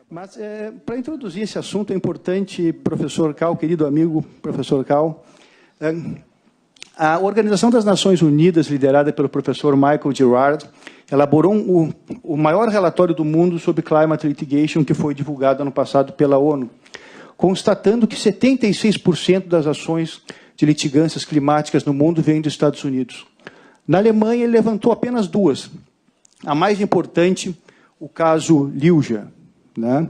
Mas, para introduzir esse assunto, é importante, professor Cal, querido amigo professor Cal, a Organização das Nações Unidas, liderada pelo professor Michael Gerard, elaborou o maior relatório do mundo sobre climate litigation, que foi divulgado ano passado pela ONU, constatando que 76% das ações de litigâncias climáticas no mundo vêm dos Estados Unidos. Na Alemanha, ele levantou apenas duas. A mais importante, o caso Liuja, né?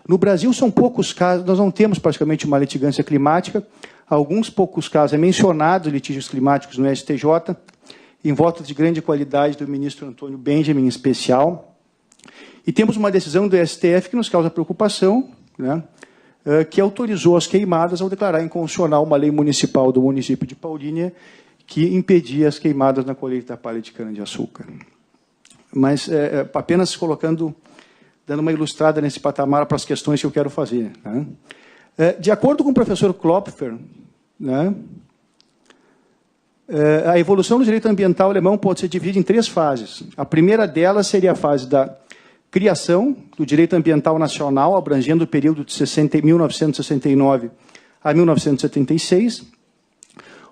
No Brasil, são poucos casos, nós não temos praticamente uma litigância climática, alguns poucos casos é mencionado litígios climáticos no STJ, em votos de grande qualidade do ministro Antônio Benjamin, em especial. E temos uma decisão do STF que nos causa preocupação, né, que autorizou as queimadas ao declarar inconstitucional uma lei municipal do município de Paulínia que impedia as queimadas na colheita da palha de cana-de-açúcar. Mas apenas colocando, dando uma ilustrada nesse patamar para as questões que eu quero fazer, né? De acordo com o professor Klopfer, né, a evolução do direito ambiental alemão pode ser dividida em três fases. A primeira delas seria a fase da criação do direito ambiental nacional, abrangendo o período de 1969 a 1976.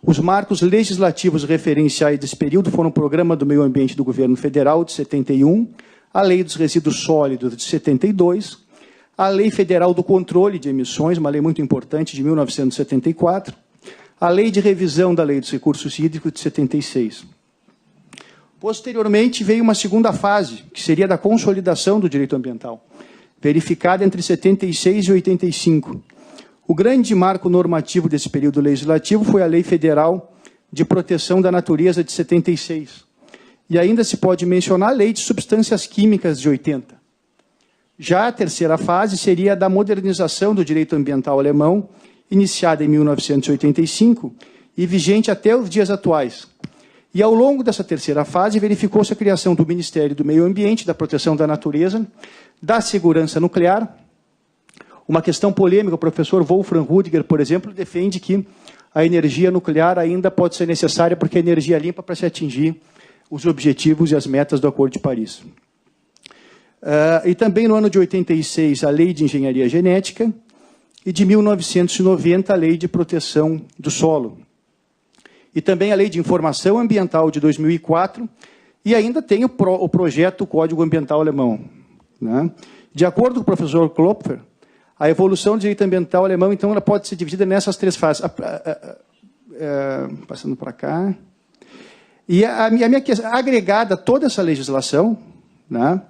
Os marcos legislativos referenciais desse período foram o Programa do Meio Ambiente do Governo Federal, de 71, a Lei dos Resíduos Sólidos, de 72, a Lei Federal do Controle de Emissões, uma lei muito importante, de 1974, a Lei de Revisão da Lei dos Recursos Hídricos, de 76. Posteriormente, veio uma segunda fase, que seria da consolidação do direito ambiental, verificada entre 76 e 85. O grande marco normativo desse período legislativo foi a Lei Federal de Proteção da Natureza, de 76. E ainda se pode mencionar a Lei de Substâncias Químicas, de 80. Já a terceira fase seria a da modernização do direito ambiental alemão, iniciada em 1985 e vigente até os dias atuais. E, ao longo dessa terceira fase, verificou-se a criação do Ministério do Meio Ambiente, da Proteção da Natureza, da Segurança Nuclear. Uma questão polêmica, o professor Wolfram Rüdiger, por exemplo, defende que a energia nuclear ainda pode ser necessária porque é energia limpa para se atingir os objetivos e as metas do Acordo de Paris. E também, no ano de 86, a Lei de Engenharia Genética, e de 1990, a Lei de Proteção do Solo. E também a Lei de Informação Ambiental de 2004, e ainda tem o projeto Código Ambiental Alemão, né? De acordo com o professor Klopfer, a evolução do direito ambiental alemão, então, ela pode ser dividida nessas três fases. Passando para cá. E a minha questão, agregada a toda essa legislação, né?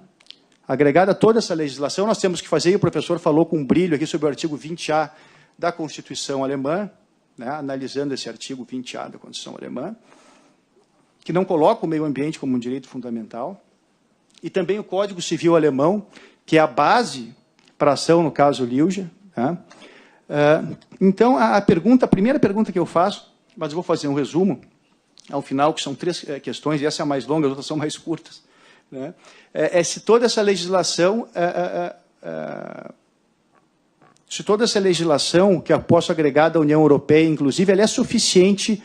Agregada a toda essa legislação, nós temos que fazer, e o professor falou com brilho aqui sobre o artigo 20A da Constituição Alemã, né, analisando esse artigo 20A da Constituição Alemã, que não coloca o meio ambiente como um direito fundamental, e também o Código Civil Alemão, que é a base para a ação no caso Liuja, né? Então, a primeira pergunta que eu faço, mas eu vou fazer um resumo, ao final, que são três questões, e essa é a mais longa, as outras são mais curtas, né? Se toda essa legislação, que eu posso agregar da União Europeia, inclusive, ela é suficiente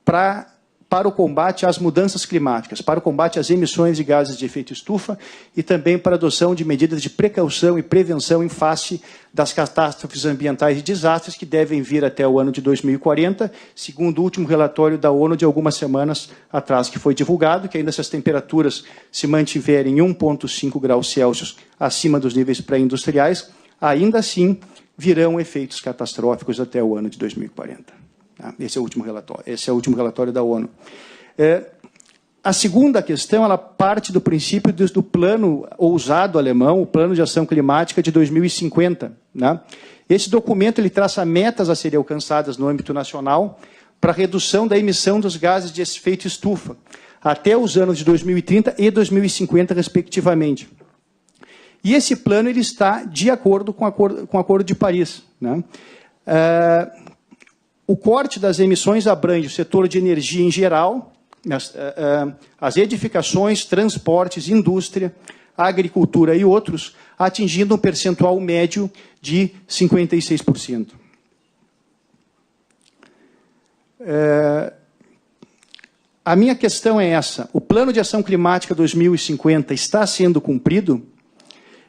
para o combate às mudanças climáticas, para o combate às emissões de gases de efeito estufa e também para a adoção de medidas de precaução e prevenção em face das catástrofes ambientais e desastres que devem vir até o ano de 2040, segundo o último relatório da ONU de algumas semanas atrás, que foi divulgado, que ainda se as temperaturas se mantiverem 1,5 graus Celsius acima dos níveis pré-industriais, ainda assim virão efeitos catastróficos até o ano de 2040. Esse é o último relatório da ONU. A segunda questão, ela parte do princípio do plano ousado alemão, o Plano de Ação Climática de 2050. Né? Esse documento ele traça metas a serem alcançadas no âmbito nacional para a redução da emissão dos gases de efeito estufa, até os anos de 2030 e 2050, respectivamente. E esse plano ele está de acordo com o Acordo de Paris. Né? O corte das emissões abrange o setor de energia em geral, as edificações, transportes, indústria, agricultura e outros, atingindo um percentual médio de 56%. A minha questão é essa: o Plano de Ação Climática 2050 está sendo cumprido?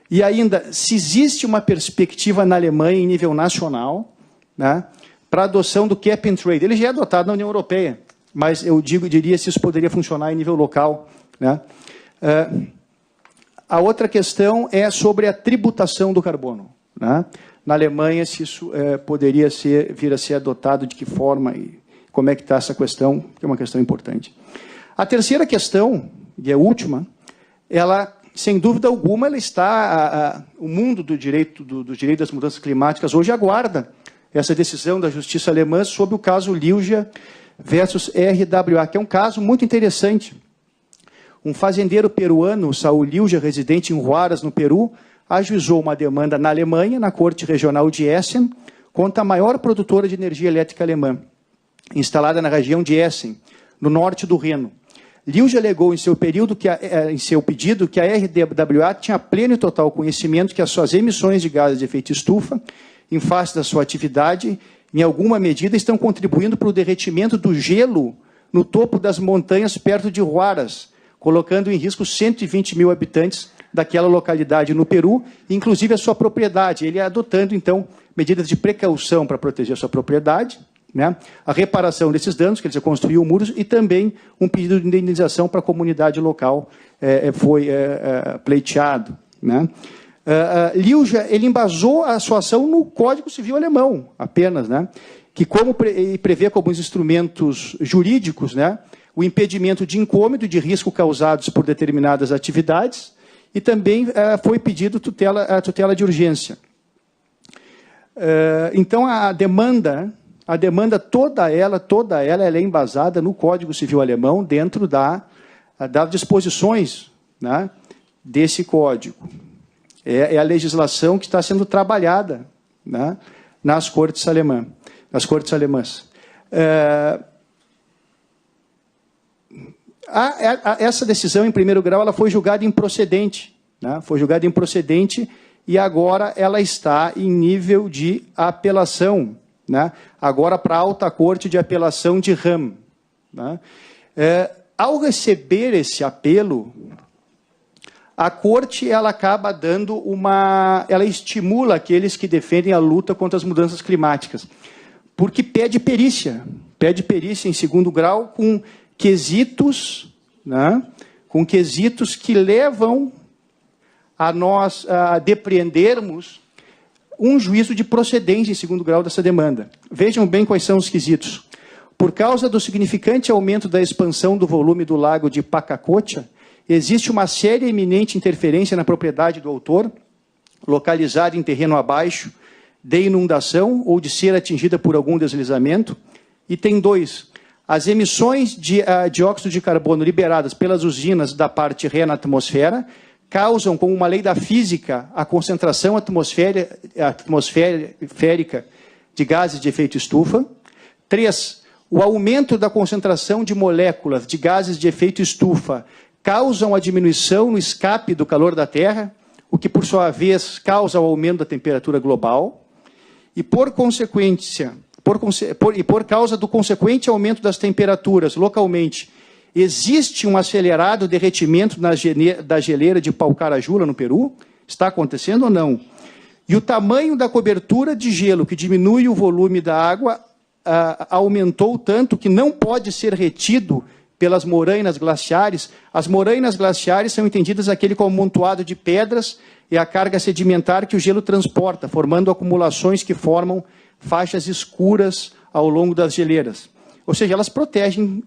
E ainda, se existe uma perspectiva na Alemanha, em nível nacional, né, para a adoção do cap and trade. Ele já é adotado na União Europeia, mas eu diria se isso poderia funcionar em nível local, né? A outra questão é sobre a tributação do carbono, né? Na Alemanha, se isso poderia vir a ser adotado, de que forma e como é que está essa questão, que é uma questão importante. A terceira questão, e a última, ela, sem dúvida alguma, ela está... o mundo do direito das mudanças climáticas hoje aguarda essa decisão da justiça alemã sobre o caso Liugia versus RWA, que é um caso muito interessante. Um fazendeiro peruano, Saul Liugia, residente em Huaraz, no Peru, ajuizou uma demanda na Alemanha, na Corte Regional de Essen, contra a maior produtora de energia elétrica alemã, instalada na região de Essen, no norte do Reno. Liugia alegou em seu pedido que a RWA tinha pleno e total conhecimento que as suas emissões de gases de efeito estufa, em face da sua atividade, em alguma medida estão contribuindo para o derretimento do gelo no topo das montanhas perto de Huaraz, colocando em risco 120 mil habitantes daquela localidade no Peru, inclusive a sua propriedade. Ele adotando, então, medidas de precaução para proteger a sua propriedade, né? A reparação desses danos, quer dizer, construiu muros, e também um pedido de indenização para a comunidade local foi pleiteado, né? Liugia, ele embasou a sua ação no Código Civil alemão, apenas, né? Que prevê como os instrumentos jurídicos, né, o impedimento de incômodo e de risco causados por determinadas atividades, e também foi pedido a tutela de urgência. Então, a demanda toda ela é embasada no Código Civil alemão, dentro das disposições, né, desse código. É a legislação que está sendo trabalhada, né, nas cortes alemãs. Essa decisão, em primeiro grau, ela foi julgada improcedente, né? Foi julgada improcedente, e agora ela está em nível de apelação, né? Agora para a Alta Corte de Apelação de Hamm, né? Ao receber esse apelo, a Corte ela acaba dando ela estimula aqueles que defendem a luta contra as mudanças climáticas, porque pede perícia em segundo grau com quesitos, né, que levam a nós a depreendermos um juízo de procedência em segundo grau dessa demanda. Vejam bem quais são os quesitos. Por causa do significante aumento da expansão do volume do lago de Pacacocha, existe uma séria e iminente interferência na propriedade do autor, localizada em terreno abaixo, de inundação ou de ser atingida por algum deslizamento. E tem 2. As emissões de dióxido de carbono liberadas pelas usinas da parte ré na atmosfera causam, como uma lei da física, a concentração atmosférica de gases de efeito estufa. 3. O aumento da concentração de moléculas de gases de efeito estufa causam a diminuição no escape do calor da Terra, o que, por sua vez, causa o aumento da temperatura global. E, por causa do consequente aumento das temperaturas localmente, existe um acelerado derretimento da geleira de Paucarajula, no Peru? Está acontecendo ou não? E o tamanho da cobertura de gelo, que diminui o volume da água, aumentou tanto que não pode ser retido pelas morainas glaciares. As morainas glaciares são entendidas aquele como amontoado de pedras e a carga sedimentar que o gelo transporta, formando acumulações que formam faixas escuras ao longo das geleiras. Ou seja, elas protegem,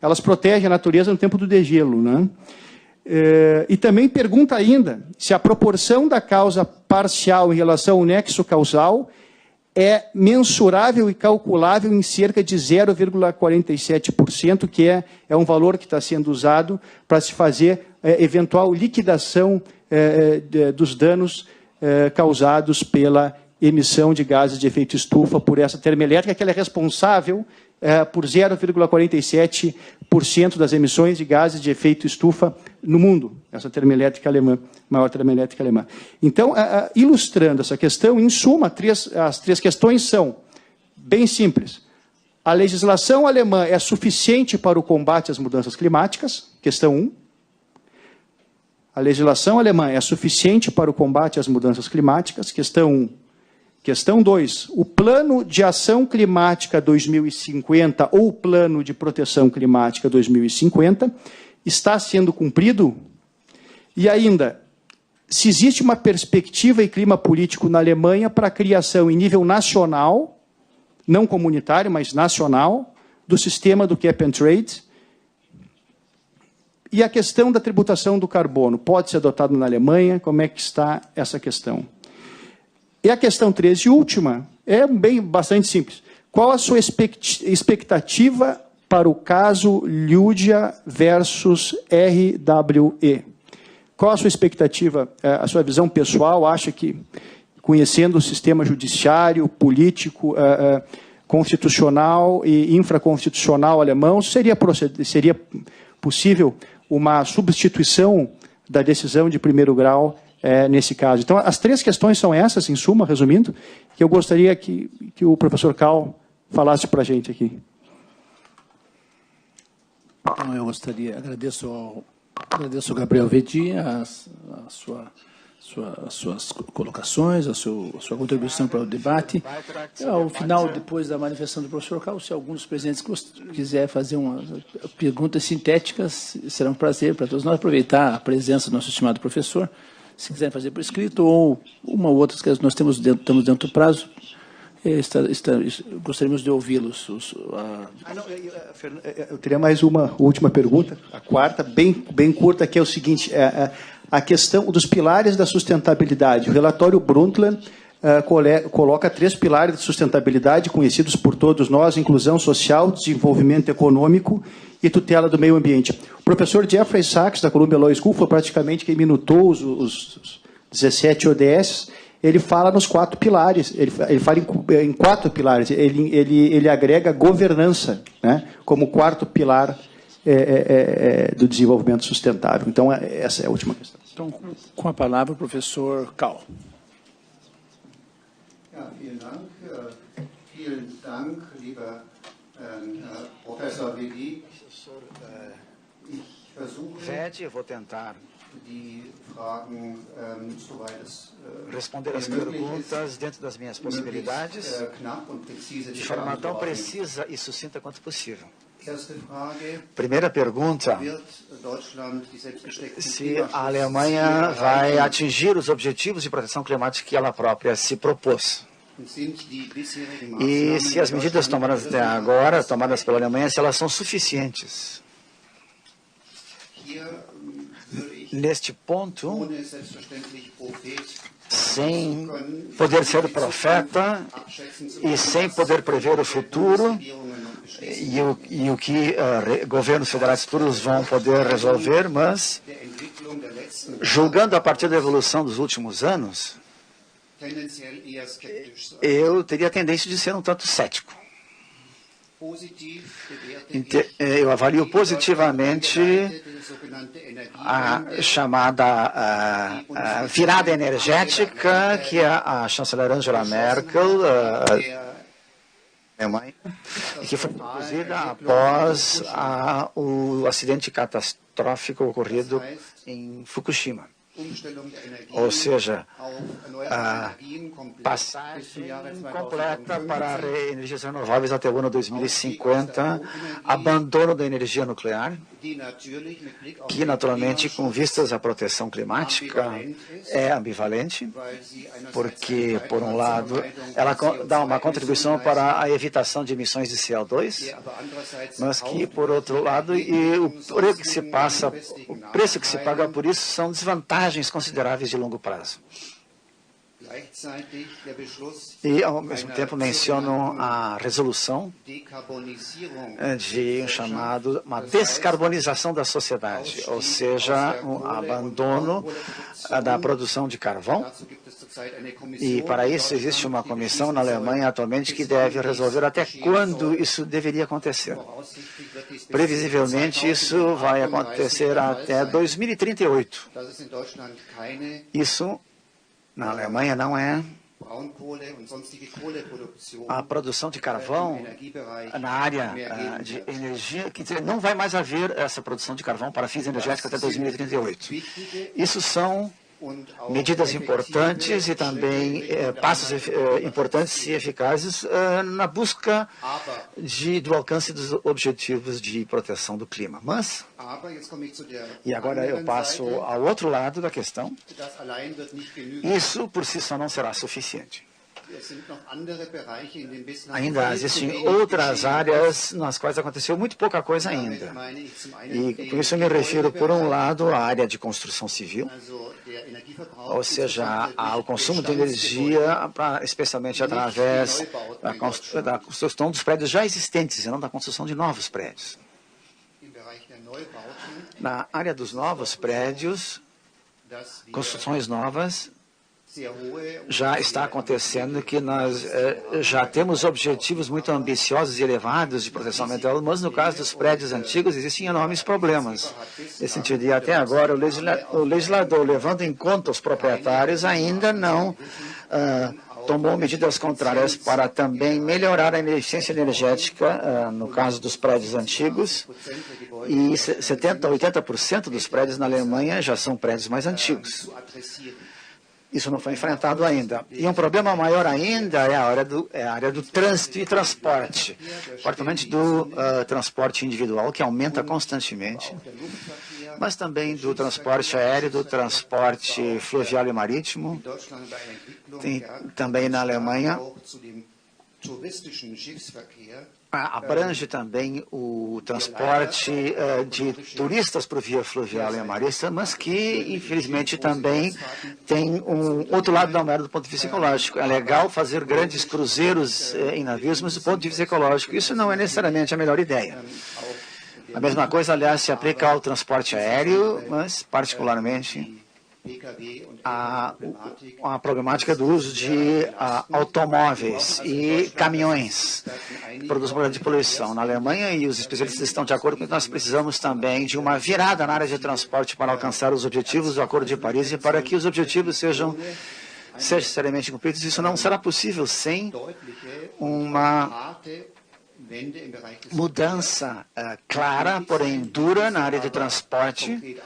elas protegem a natureza no tempo do degelo, né? E também pergunta ainda se a proporção da causa parcial em relação ao nexo causal é mensurável e calculável em cerca de 0,47%, que é um valor que está sendo usado para se fazer eventual liquidação dos danos causados pela emissão de gases de efeito estufa por essa termoelétrica, que ela é responsável por 0,47% das emissões de gases de efeito estufa no mundo, essa termoelétrica alemã, maior termoelétrica alemã. Então, ilustrando essa questão, em suma, as 3 questões são bem simples. A legislação alemã é suficiente para o combate às mudanças climáticas, questão 1. A legislação alemã é suficiente para o combate às mudanças climáticas? Questão 1. Questão 2. O Plano de Ação Climática 2050 ou o Plano de Proteção Climática 2050 está sendo cumprido? E ainda, se existe uma perspectiva e clima político na Alemanha para a criação em nível nacional, não comunitário, mas nacional, do sistema do cap and trade. E a questão da tributação do carbono, pode ser adotado na Alemanha? Como é que está essa questão? E a questão 3 e última, é bastante simples. Qual a sua expectativa para o caso Ljudia versus RWE? Qual a sua expectativa, a sua visão pessoal? Acha que, conhecendo o sistema judiciário, político, constitucional e infraconstitucional alemão, seria possível uma substituição da decisão de primeiro grau nesse caso? Então, as 3 questões são essas, em suma, resumindo, que eu gostaria que o professor Karl falasse para a gente aqui. Então, eu gostaria, agradeço ao Gabriel Vedi as suas colocações, a sua contribuição para o debate. Ao final, depois da manifestação do professor Karl, se algum dos presentes quiser fazer perguntas sintéticas, será um prazer para todos nós aproveitar a presença do nosso estimado professor. Se quiserem fazer por escrito ou uma ou outra, que nós estamos dentro do prazo, gostaríamos de ouvi-los. Eu teria mais uma última pergunta, a quarta, bem curta, que é o seguinte, a questão dos pilares da sustentabilidade. O relatório Brundtland coloca 3 pilares de sustentabilidade, conhecidos por todos nós: inclusão social, desenvolvimento econômico e tutela do meio ambiente. O professor Jeffrey Sachs, da Columbia Law School, foi praticamente quem minutou os 17 ODS. Ele fala nos 4 pilares, ele fala em 4 pilares, ele agrega governança, né, como 4º pilar do desenvolvimento sustentável. Então, essa é a última questão. Então, com a palavra, o professor Karl. Vielen Dank, lieber Professor Vedi. Ich vou tentar responder as perguntas dentro das minhas possibilidades, de forma tão precisa e sucinta quanto possível. Primeira pergunta: se a Alemanha vai atingir os objetivos de proteção climática que ela própria se propôs. E se as medidas tomadas até agora, tomadas pela Alemanha, se elas são suficientes. Neste ponto, sem poder ser profeta e sem poder prever o futuro e o que governos federais futuros vão poder resolver, mas, julgando a partir da evolução dos últimos anos, eu teria a tendência de ser um tanto cético. Eu avalio positivamente a chamada virada energética que a chanceler Angela Merkel, Alemanha, que foi produzida após o acidente catastrófico ocorrido em Fukushima. Ou seja, a passagem completa para energias renováveis até o ano 2050, abandono da energia nuclear, que naturalmente, com vistas à proteção climática, é ambivalente, porque, por um lado, ela dá uma contribuição para a evitação de emissões de CO2, mas que, por outro lado, o preço que se paga por isso são desvantagens consideráveis de longo prazo. E, ao mesmo tempo, menciono a resolução de uma descarbonização da sociedade, ou seja, um abandono da produção de carvão. E, para isso, existe uma comissão na Alemanha atualmente que deve resolver até quando isso deveria acontecer. Previsivelmente, isso vai acontecer até 2038. Isso, na Alemanha, não é a produção de carvão na área de energia, quer dizer, não vai mais haver essa produção de carvão para fins energéticos até 2038. Isso são medidas importantes e também passos importantes e eficazes na busca do alcance dos objetivos de proteção do clima. Mas, e agora eu passo ao outro lado da questão, isso por si só não será suficiente. Ainda existem outras áreas nas quais aconteceu muito pouca coisa ainda. E com isso eu me refiro, por um lado, à área de construção civil, ou seja, ao consumo de energia, especialmente através da construção dos prédios já existentes, e não da construção de novos prédios. Na área dos novos prédios, construções novas, já está acontecendo que nós já temos objetivos muito ambiciosos e elevados de proteção ambiental, mas no caso dos prédios antigos existem enormes problemas. Nesse sentido, e até agora o legislador, levando em conta os proprietários, ainda não tomou medidas contrárias para também melhorar a eficiência energética, no caso dos prédios antigos, e 70% a 80% dos prédios na Alemanha já são prédios mais antigos. Isso não foi enfrentado ainda. E um problema maior ainda é a área do trânsito e transporte, particularmente do transporte individual, que aumenta constantemente, mas também do transporte aéreo, do transporte fluvial e marítimo. Tem também na Alemanha, abrange também o transporte de turistas por via fluvial e marítima, mas que, infelizmente, também tem um outro lado da moeda do ponto de vista ecológico. É legal fazer grandes cruzeiros em navios, mas do ponto de vista ecológico, isso não é necessariamente a melhor ideia. A mesma coisa, aliás, se aplica ao transporte aéreo, mas, particularmente, a problemática do uso de automóveis e caminhões que produzem problemas de poluição. Na Alemanha, e os especialistas estão de acordo com que nós precisamos também de uma virada na área de transporte para alcançar os objetivos do Acordo de Paris e para que os objetivos sejam seriamente cumpridos. Isso não será possível sem uma mudança clara, porém dura, na área de transporte,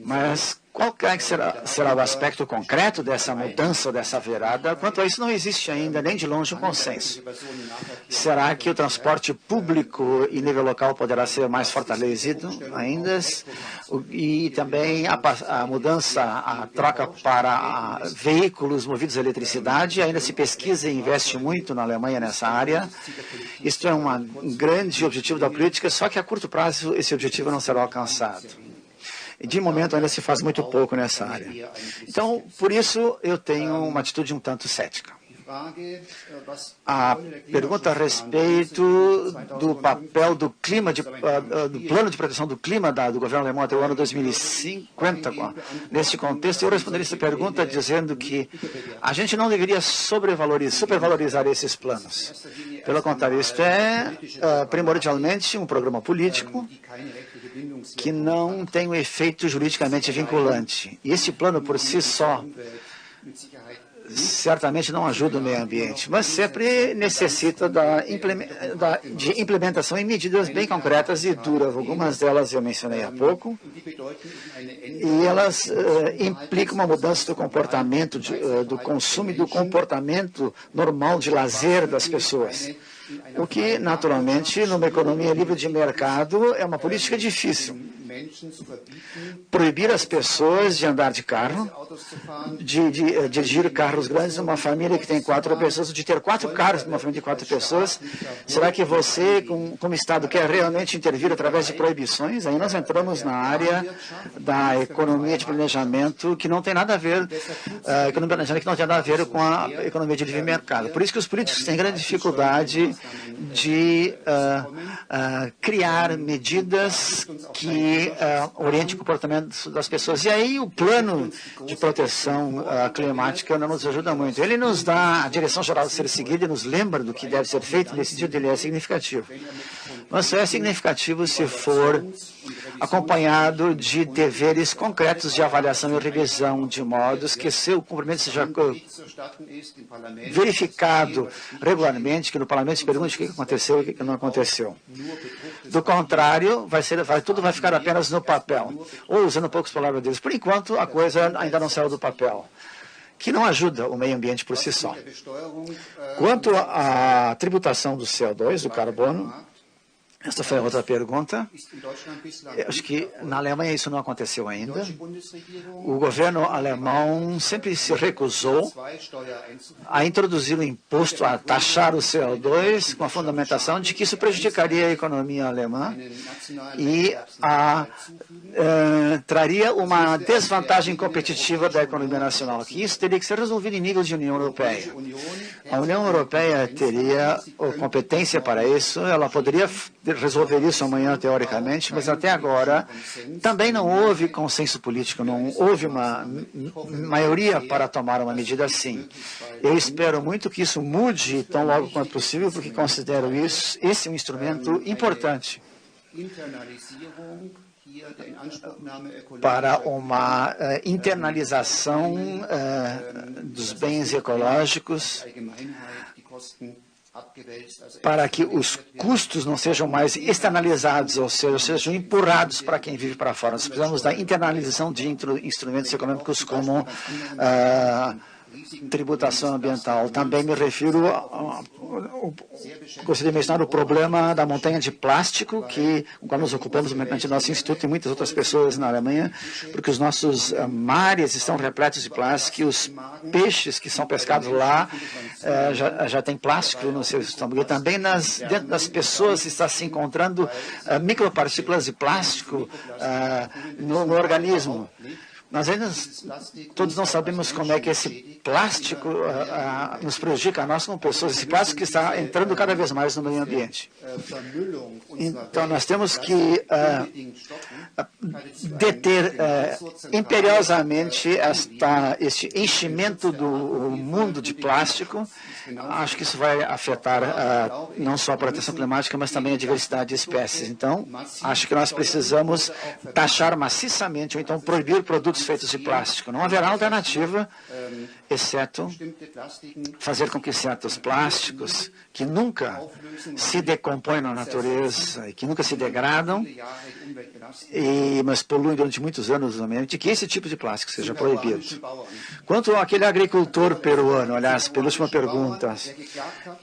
mas qual que será o aspecto concreto dessa mudança, dessa virada? Quanto a isso, não existe ainda, nem de longe, um consenso. Será que o transporte público em nível local poderá ser mais fortalecido ainda? E também a mudança, a troca para veículos movidos a eletricidade, ainda se pesquisa e investe muito na Alemanha nessa área. Isto é um grande objetivo da política, só que a curto prazo esse objetivo não será alcançado. De momento ainda se faz muito pouco nessa área. Então, por isso, eu tenho uma atitude um tanto cética. A pergunta a respeito do papel do clima, do plano de proteção do clima do governo alemão até o ano 2050, nesse contexto, eu responderia essa pergunta dizendo que a gente não deveria supervalorizar esses planos. Pelo contrário, isto é primordialmente um programa político que não tem um efeito juridicamente vinculante. E esse plano por si só certamente não ajuda o meio ambiente, mas sempre necessita de implementação em medidas bem concretas e duras. Algumas delas eu mencionei há pouco, e elas implicam uma mudança do comportamento, do consumo e do comportamento normal de lazer das pessoas. O que, naturalmente, numa economia livre de mercado, é uma política difícil. Proibir as pessoas de andar de carro, de dirigir carros grandes numa família que tem 4 pessoas, de ter 4 carros numa família de 4 pessoas. Será que você, como Estado, quer realmente intervir através de proibições? Aí nós entramos na área da economia de planejamento que não tem nada a ver, com a economia de livre mercado. Por isso que os políticos têm grande dificuldade de criar medidas que oriente o comportamento das pessoas. E aí o plano de proteção climática não nos ajuda muito. Ele nos dá a direção geral a ser seguida e nos lembra do que deve ser feito, nesse sentido ele é significativo. Mas só é significativo se for acompanhado de deveres concretos de avaliação e revisão, de modos que seu cumprimento seja verificado regularmente, que no Parlamento se pergunte o que aconteceu e o que não aconteceu. Do contrário, tudo vai ficar apenas no papel, ou usando poucas palavras deles. Por enquanto, a coisa ainda não saiu do papel, que não ajuda o meio ambiente por si só. Quanto à tributação do CO2, do carbono, essa foi a outra pergunta. Eu acho que na Alemanha isso não aconteceu ainda. O governo alemão sempre se recusou a introduzir o imposto, a taxar o CO2, com a fundamentação de que isso prejudicaria a economia alemã e traria uma desvantagem competitiva da economia nacional, que isso teria que ser resolvido em nível de União Europeia. A União Europeia teria competência para isso, ela poderia resolver isso amanhã, teoricamente, mas até agora também não houve consenso político, não houve uma maioria para tomar uma medida assim. Eu espero muito que isso mude tão logo quanto possível, porque considero esse um instrumento importante para uma internalização dos bens ecológicos, para que os custos não sejam mais externalizados, ou seja, sejam empurrados para quem vive para fora. Nós precisamos da internalização de instrumentos econômicos como tributação ambiental. Também me refiro, gostaria de mencionar o problema da montanha de plástico, com o qual nos ocupamos no nosso instituto e muitas outras pessoas na Alemanha, porque os nossos mares estão repletos de plástico e os peixes que são pescados lá já têm plástico no seu estômago. E também dentro das pessoas está se encontrando micropartículas de plástico no organismo. Nós ainda todos não sabemos como é que esse plástico nos prejudica a nós como pessoas. Esse plástico está entrando cada vez mais no meio ambiente. Então, nós temos que deter imperiosamente este enchimento do mundo de plástico. Acho que isso vai afetar não só a proteção climática, mas também a diversidade de espécies. Então, acho que nós precisamos taxar maciçamente ou então proibir produtos feitos de plástico. Não haverá alternativa, exceto fazer com que certos plásticos que nunca se decompõem na natureza e que nunca se degradam, mas poluem durante muitos anos no ambiente, que esse tipo de plástico seja proibido. Quanto àquele agricultor peruano, aliás, penúltima pergunta,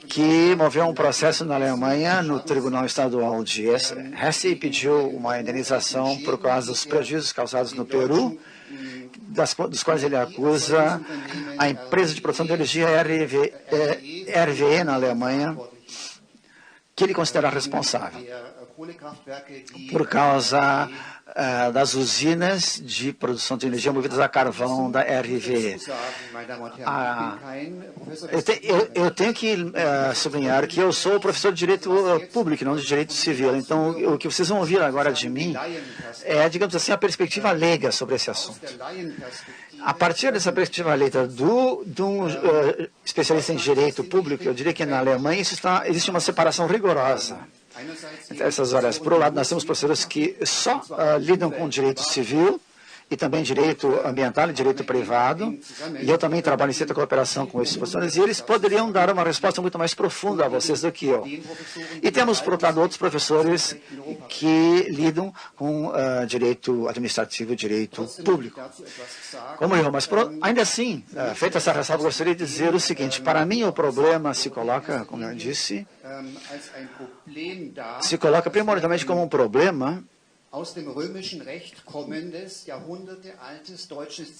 que moveu um processo na Alemanha, no Tribunal Estadual de Hesse, e pediu uma indenização por causa dos prejuízos causados no Peru, dos quais ele acusa a empresa de produção de energia RWE na Alemanha, que ele considera responsável por causa das usinas de produção de energia movidas a carvão da RWE. Eu tenho que sublinhar que eu sou professor de Direito Público, não de Direito Civil. Então, o que vocês vão ouvir agora de mim é, digamos assim, a perspectiva leiga sobre esse assunto. A partir dessa perspectiva leiga de um especialista em Direito Público, eu diria que na Alemanha existe uma separação rigorosa entre essas áreas. Por um lado, nós temos professores que só lidam com direito civil e também direito ambiental e direito privado, e eu também trabalho em certa cooperação com esses professores, e eles poderiam dar uma resposta muito mais profunda a vocês do que eu. E temos, por outro lado, outros professores que lidam com direito administrativo e direito público, como eu. Mas, ainda assim, feita essa ressalva, eu gostaria de dizer o seguinte: para mim o problema se coloca, como eu disse, se coloca primordialmente como um problema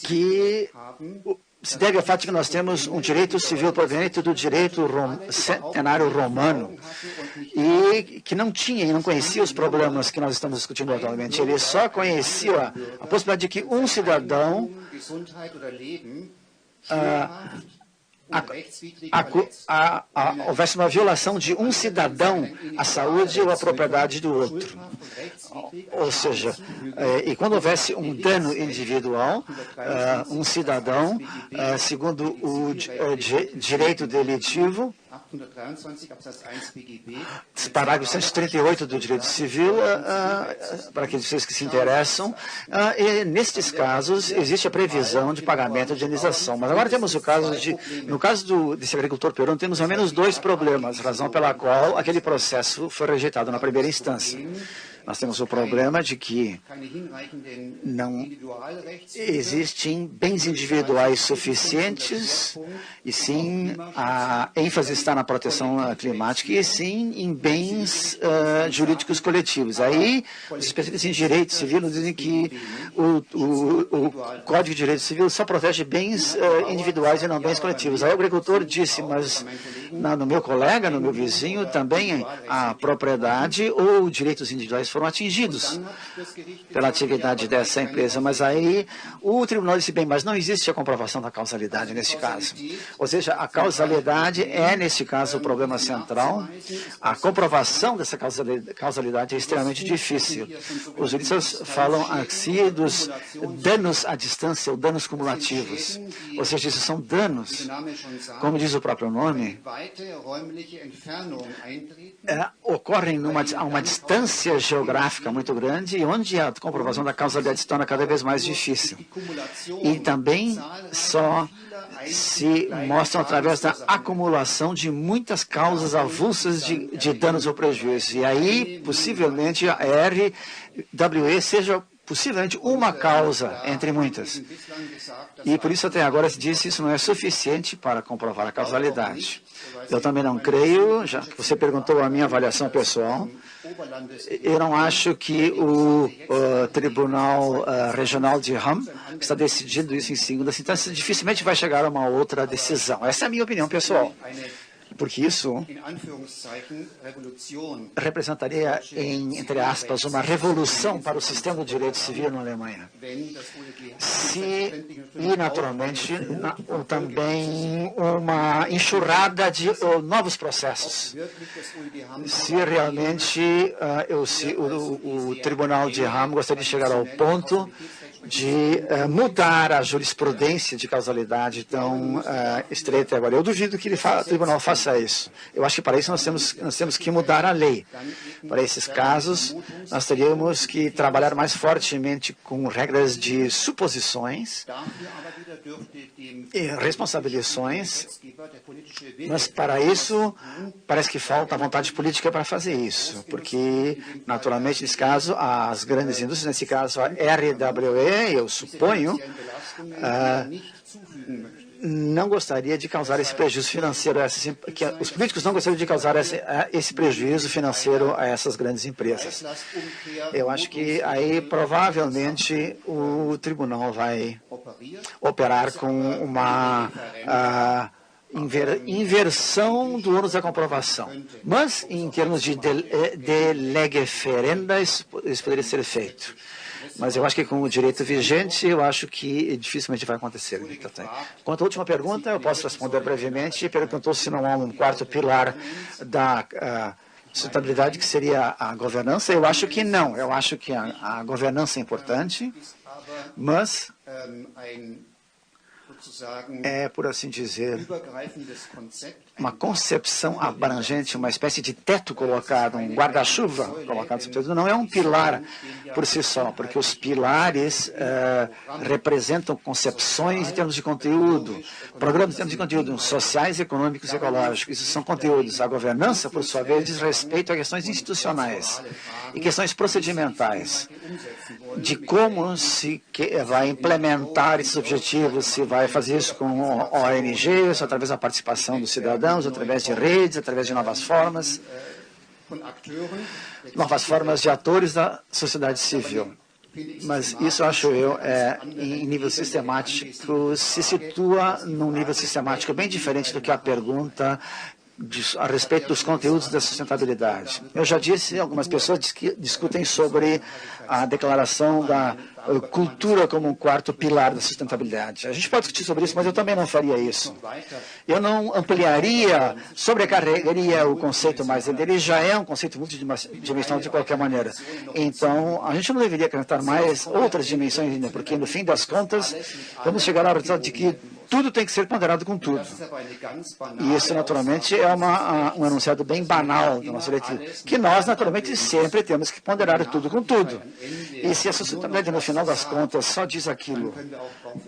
que se deve ao fato de que nós temos um direito civil proveniente do direito centenário romano e que não tinha e não conhecia os problemas que nós estamos discutindo atualmente. Ele só conhecia a possibilidade de que um cidadão houvesse uma violação de um cidadão à saúde ou à propriedade do outro. Ou seja, e quando houvesse um dano individual, um cidadão, segundo o direito deletivo, parágrafo 138 do Direito Civil, para aqueles que se interessam, e nestes casos existe a previsão de pagamento de indenização. Mas agora temos o caso no caso desse agricultor peruano, temos ao menos dois problemas, razão pela qual aquele processo foi rejeitado na primeira instância. Nós temos o problema de que não existem bens individuais suficientes, e sim a ênfase está na proteção climática, e sim em bens jurídicos coletivos. Aí, os especialistas em direito civil nos dizem que o Código de Direito Civil só protege bens individuais e não bens coletivos. Aí o agricultor disse, mas no meu colega, no meu vizinho, também a propriedade ou direitos individuais foram atingidos pela atividade dessa empresa. Mas aí o tribunal disse, bem, mas não existe a comprovação da causalidade neste caso. Ou seja, a causalidade é, neste caso, o problema central. A comprovação dessa causalidade é extremamente difícil. Os juristas falam aqui dos danos à distância ou danos cumulativos. Ou seja, isso são danos, como diz o próprio nome, ocorrem a uma distância geográfica muito grande, onde a comprovação da causalidade se torna cada vez mais difícil. E também só se mostram através da acumulação de muitas causas avulsas de danos ou prejuízos. E aí, possivelmente, a RWE seja possivelmente uma causa entre muitas. E por isso até agora se diz que isso não é suficiente para comprovar a causalidade. Eu também não creio, já que você perguntou a minha avaliação pessoal, eu não acho que o Tribunal Regional de Hamm está decidindo isso em segunda instância, dificilmente vai chegar a uma outra decisão. Essa é a minha opinião pessoal. Porque isso representaria, entre aspas, uma revolução para o sistema do direito civil na Alemanha. E, naturalmente, também uma enxurrada de novos processos. Se realmente o Tribunal de Hamm gostaria de chegar ao ponto de mudar a jurisprudência de causalidade tão estreita agora. Eu duvido que o tribunal faça isso. Eu acho que para isso nós temos que mudar a lei. Para esses casos, nós teríamos que trabalhar mais fortemente com regras de suposições e responsabilizações, mas para isso parece que falta vontade política para fazer isso, porque, naturalmente, nesse caso, as grandes indústrias, nesse caso a RWE, eu suponho, não gostaria de causar esse prejuízo financeiro, os políticos não gostariam de causar esse prejuízo financeiro a essas grandes empresas. Eu acho que aí provavelmente o tribunal vai operar com uma inversão do ônus da comprovação. Mas, em termos de lege ferenda, isso poderia ser feito. Mas eu acho que com o direito vigente, eu acho que dificilmente vai acontecer. Quanto à última pergunta, eu posso responder brevemente. Perguntou se não há um quarto pilar da sustentabilidade, que seria a governança. Eu acho que não. Eu acho que a governança é importante, mas é, por assim dizer, uma concepção abrangente, uma espécie de teto colocado, um guarda-chuva colocado sobre tudo. Não é um pilar por si só, porque os pilares representam concepções em termos de conteúdo, programas em termos de conteúdo, sociais, econômicos e ecológicos. Isso são conteúdos. A governança, por sua vez, diz respeito a questões institucionais e questões procedimentais, de como se vai implementar esses objetivos, se vai fazer isso com ONGs, através da participação dos cidadãos, através de redes, através de novas formas de atores da sociedade civil. Mas isso, acho eu, em nível sistemático, se situa num nível sistemático bem diferente do que a pergunta a respeito dos conteúdos da sustentabilidade. Eu já disse, algumas pessoas discutem sobre a declaração da cultura como um quarto pilar da sustentabilidade. A gente pode discutir sobre isso, mas eu também não faria isso. Eu não ampliaria, sobrecarregaria o conceito mais. Ele já é um conceito multidimensional de qualquer maneira. Então, a gente não deveria acrescentar mais outras dimensões ainda, porque, no fim das contas, vamos chegar ao resultado de que tudo tem que ser ponderado com tudo. E isso, naturalmente, é um enunciado bem banal da nossa diretriz, que nós, naturalmente, sempre temos que ponderar tudo com tudo. E se a sustentabilidade, no final das contas, só diz aquilo,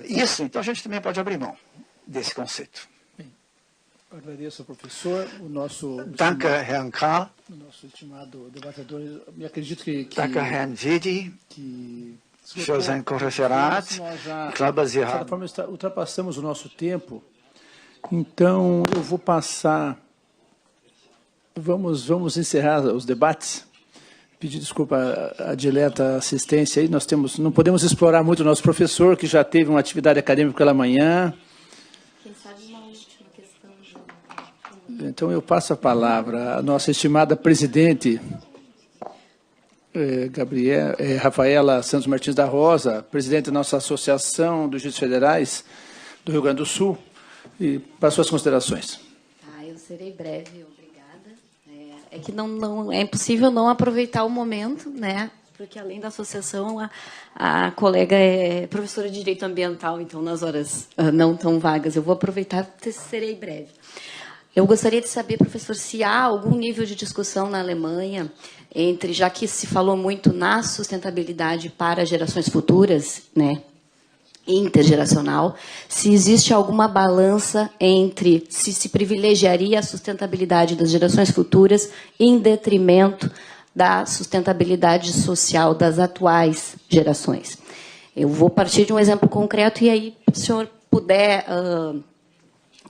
isso, então a gente também pode abrir mão desse conceito. Agradeço ao professor, o nosso Danke, Herrn Karl. O nosso estimado debatedor, me acredito que Danke, Herrn Vidi, für sein Referat. Ich glaube, Sie de certa haben... forma, ultrapassamos o nosso tempo, então eu vou passar, vamos encerrar os debates, pedir desculpa à dileta assistência aí, não podemos explorar muito o nosso professor, que já teve uma atividade acadêmica pela manhã. Quem sabe uma última questão. Então, eu passo a palavra à nossa estimada presidente, Rafaela Santos Martins da Rosa, presidente da nossa Associação dos Juízes Federais do Rio Grande do Sul, e para suas considerações. Eu serei breve, obrigada. É que não é impossível não aproveitar o momento, né? Porque, além da associação, a colega é professora de Direito Ambiental, então, nas horas não tão vagas, eu vou aproveitar, serei breve. Eu gostaria de saber, professor, se há algum nível de discussão na Alemanha, já que se falou muito na sustentabilidade para gerações futuras, né, intergeracional, se existe alguma balança entre se privilegiaria a sustentabilidade das gerações futuras em detrimento da sustentabilidade social das atuais gerações. Eu vou partir de um exemplo concreto e aí, se o senhor puder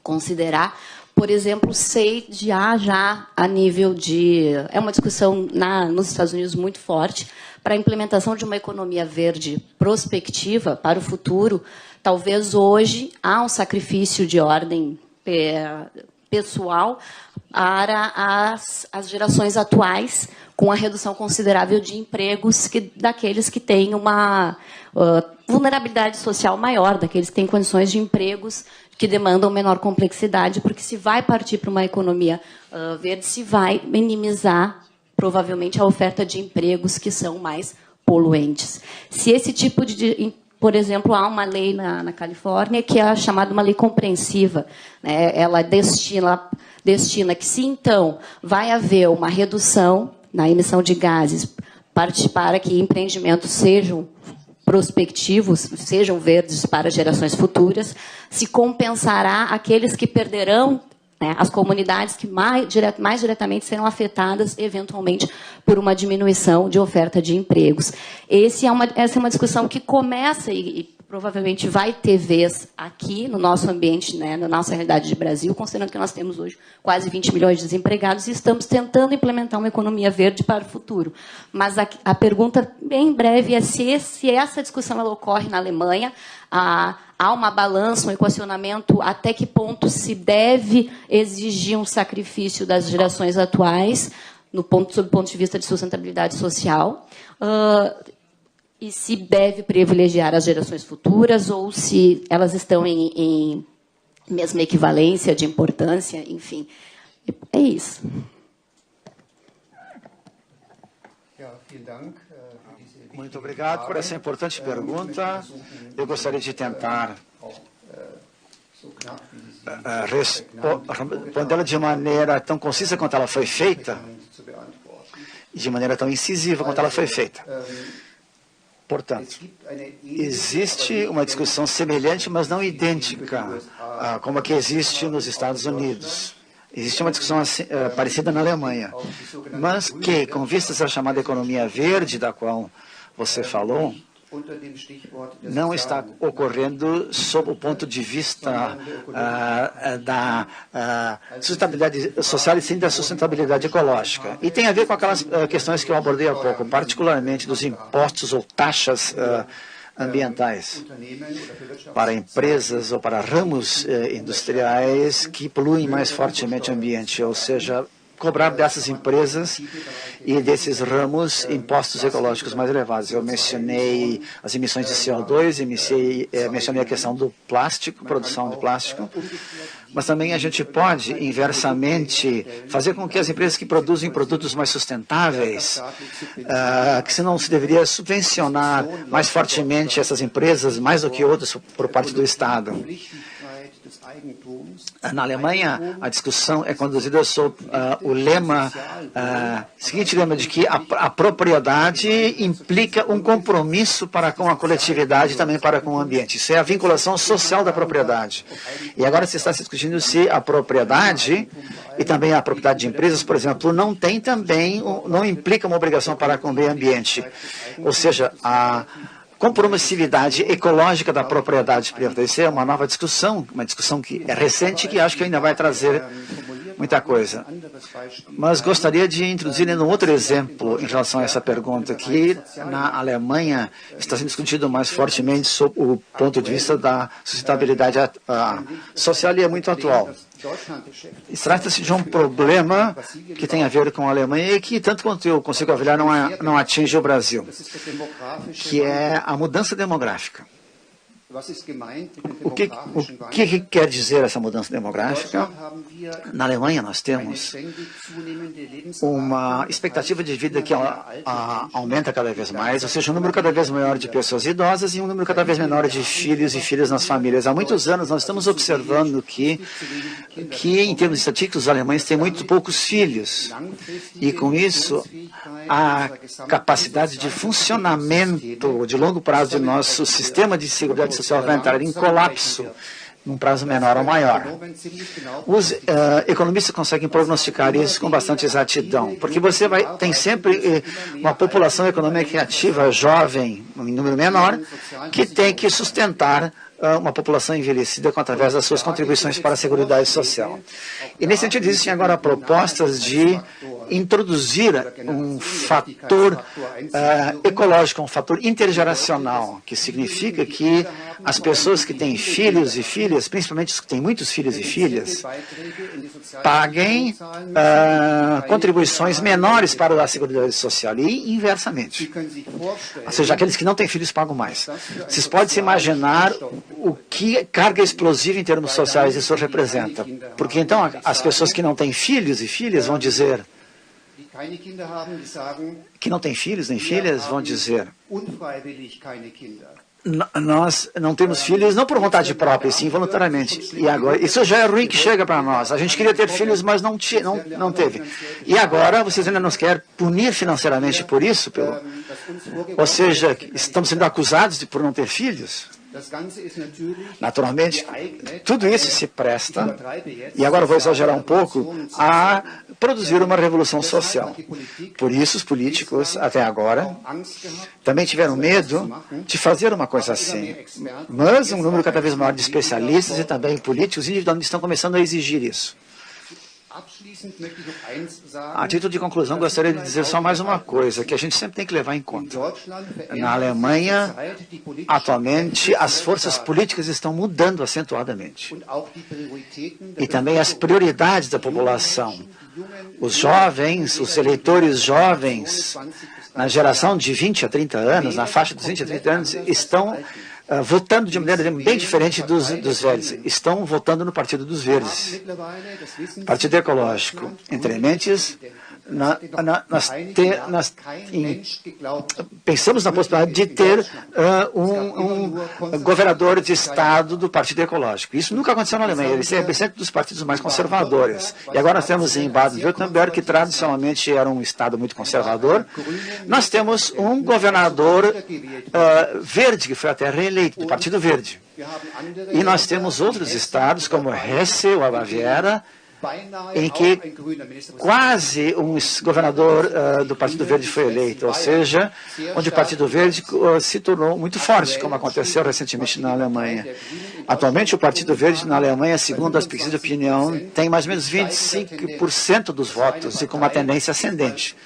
considerar, por exemplo, sei já a nível de... É uma discussão nos Estados Unidos muito forte para a implementação de uma economia verde prospectiva para o futuro. Talvez hoje há um sacrifício de ordem pessoal para as gerações atuais, com a redução considerável de empregos daqueles que têm uma vulnerabilidade social maior, daqueles que têm condições de empregos que demandam menor complexidade, porque se vai partir para uma economia verde, se vai minimizar, provavelmente, a oferta de empregos que são mais poluentes. Se esse tipo de... Por exemplo, há uma lei na Califórnia que é chamada uma lei compreensiva, né? Ela destina que, se, então, vai haver uma redução na emissão de gases para que empreendimentos sejam prospectivos, sejam verdes para gerações futuras, se compensará aqueles que perderão, né, as comunidades que mais diretamente serão afetadas, eventualmente, por uma diminuição de oferta de empregos. Essa é uma discussão que começa e provavelmente vai ter vez aqui no nosso ambiente, né, na nossa realidade de Brasil, considerando que nós temos hoje quase 20 milhões de desempregados e estamos tentando implementar uma economia verde para o futuro. Mas a pergunta, bem breve, é se essa discussão ela ocorre na Alemanha, há uma balança, um equacionamento, até que ponto se deve exigir um sacrifício das gerações atuais, sob o ponto de vista de sustentabilidade social, e se deve privilegiar as gerações futuras, ou se elas estão em mesma equivalência de importância, enfim. É isso. Muito obrigado por essa importante pergunta. Eu gostaria de tentar respondê-la de maneira tão concisa quanto ela foi feita e de maneira tão incisiva quanto ela foi feita. Portanto, existe uma discussão semelhante, mas não idêntica, como a que existe nos Estados Unidos. Existe uma discussão parecida na Alemanha, mas que, com vistas à chamada economia verde, da qual você falou, não está ocorrendo sob o ponto de vista da sustentabilidade social e sim da sustentabilidade ecológica. E tem a ver com aquelas questões que eu abordei há pouco, particularmente dos impostos ou taxas ambientais para empresas ou para ramos industriais que poluem mais fortemente o ambiente, ou seja, cobrar dessas empresas e desses ramos impostos ecológicos mais elevados. Eu mencionei as emissões de CO2, mencionei a questão do plástico, produção de plástico, mas também a gente pode, inversamente, fazer com que as empresas que produzem produtos mais sustentáveis, que se não se deveria subvencionar mais fortemente essas empresas, mais do que outras, por parte do Estado. Na Alemanha, a discussão é conduzida sob o lema, seguinte lema de que a propriedade implica um compromisso para com a coletividade e também para com o ambiente. Isso é a vinculação social da propriedade. E agora se está se discutindo se a propriedade e também a propriedade de empresas, por exemplo, não implica uma obrigação para com o meio ambiente. Ou seja, a compromissividade ecológica da propriedade privada. Isso é uma nova discussão, uma discussão que é recente e que acho que ainda vai trazer muita coisa. Mas gostaria de introduzir um outro exemplo em relação a essa pergunta, que na Alemanha está sendo discutido mais fortemente sob o ponto de vista da sustentabilidade social e é muito atual. Trata-se de um problema que tem a ver com a Alemanha e que, tanto quanto eu consigo avaliar, não atinge o Brasil, que é a mudança demográfica. O que quer dizer essa mudança demográfica? Na Alemanha nós temos uma expectativa de vida que aumenta cada vez mais, ou seja, um número cada vez maior de pessoas idosas e um número cada vez menor de filhos e filhas nas famílias. Há muitos anos nós estamos observando que em termos estatísticos, os alemães têm muito poucos filhos. E com isso, a capacidade de funcionamento de longo prazo de nosso sistema de seguridade social vai entrar em colapso num prazo menor ou maior. Os economistas conseguem prognosticar isso com bastante exatidão, porque você tem sempre uma população econômica ativa, jovem, em número menor, que tem que sustentar uma população envelhecida através das suas contribuições para a Seguridade Social. E nesse sentido, existem agora propostas de introduzir um fator ecológico, um fator intergeracional, que significa que as pessoas que têm filhos e filhas, principalmente os que têm muitos filhos e filhas, paguem contribuições menores para a Seguridade Social e inversamente. Ou seja, aqueles que não têm filhos pagam mais. Vocês podem se imaginar o que carga explosiva em termos sociais isso representa. Porque então as pessoas que não têm filhos e filhas vão dizer, que não têm filhos nem filhas vão dizer, nós não temos filhos não por vontade própria, sim voluntariamente. E agora, isso já é ruim que chega para nós. A gente queria ter filhos, mas não teve. E agora vocês ainda nos querem punir financeiramente por isso? Ou seja, estamos sendo acusados por não ter filhos? Naturalmente, tudo isso se presta, e agora vou exagerar um pouco, a produzir uma revolução social. Por isso, os políticos, até agora, também tiveram medo de fazer uma coisa assim. Mas um número cada vez maior de especialistas e também políticos individualmente estão começando a exigir isso. A título de conclusão, gostaria de dizer só mais uma coisa, que a gente sempre tem que levar em conta. Na Alemanha, atualmente, as forças políticas estão mudando acentuadamente. E também as prioridades da população. Os jovens, os eleitores jovens, na geração de 20 a 30 anos, na faixa dos 20 a 30 anos, estão votando de maneira bem diferente dos velhos. Estão votando no Partido dos Verdes, Partido Ecológico. Entre mentes, pensamos na possibilidade de ter um governador de Estado do Partido Ecológico. Isso nunca aconteceu na Alemanha. Ele é sempre dos partidos mais conservadores. E agora nós temos em Baden-Württemberg, que tradicionalmente era um Estado muito conservador, nós temos um governador verde, que foi até reeleito, do Partido Verde. E nós temos outros estados, como Hesse ou a Baviera, em que quase um governador do Partido Verde foi eleito, ou seja, onde o Partido Verde se tornou muito forte, como aconteceu recentemente na Alemanha. Atualmente, o Partido Verde na Alemanha, segundo as pesquisas de opinião, tem mais ou menos 25% dos votos e com uma tendência ascendente.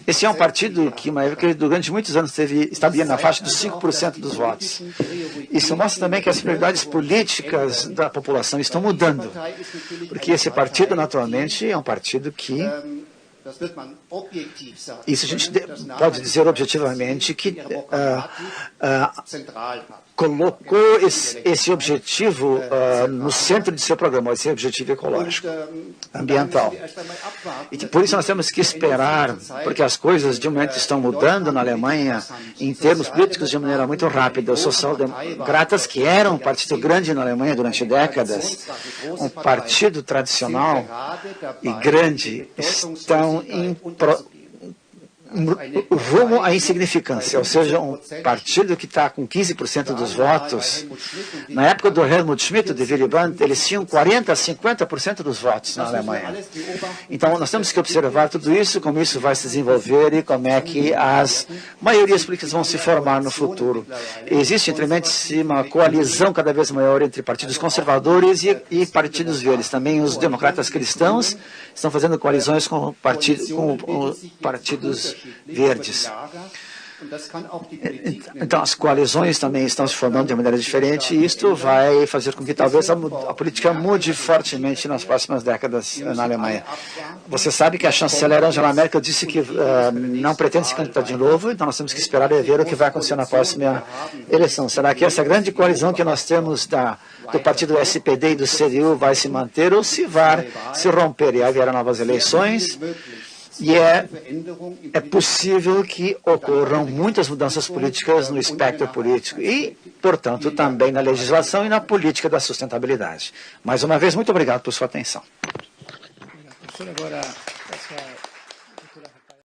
Esse é um partido que, durante muitos anos, estava na faixa dos 5% dos votos. Isso mostra também que as prioridades políticas da população estão mudando, porque esse partido, naturalmente, é um partido que... Isso a gente pode dizer objetivamente que colocou esse objetivo no centro de seu programa, esse objetivo ecológico, ambiental. E por isso nós temos que esperar, porque as coisas de momento estão mudando na Alemanha em termos políticos de maneira muito rápida. Os social-democratas, que eram um partido grande na Alemanha durante décadas, um partido tradicional e grande, estão rumo à insignificância, ou seja, um partido que está com 15% dos votos. Na época do Helmut Schmidt, de Willy Brandt, eles tinham 40% a 50% dos votos na Alemanha. Então, nós temos que observar tudo isso, como isso vai se desenvolver e como é que as maiorias políticas vão se formar no futuro. Existe, entre uma coalizão cada vez maior entre partidos conservadores e partidos verdes. Também os democratas cristãos estão fazendo coalizões com partidos verdes. Então, as coalizões também estão se formando de maneira diferente e isto vai fazer com que talvez a política mude fortemente nas próximas décadas na Alemanha. Você sabe que a chanceler Angela Merkel disse que não pretende se candidatar de novo, então nós temos que esperar e ver o que vai acontecer na próxima eleição. Será que essa grande coalizão que nós temos do partido SPD e do CDU vai se manter ou se vai se romper e haverá novas eleições? E é possível que ocorram muitas mudanças políticas no espectro político e, portanto, também na legislação e na política da sustentabilidade. Mais uma vez, muito obrigado por sua atenção. Agora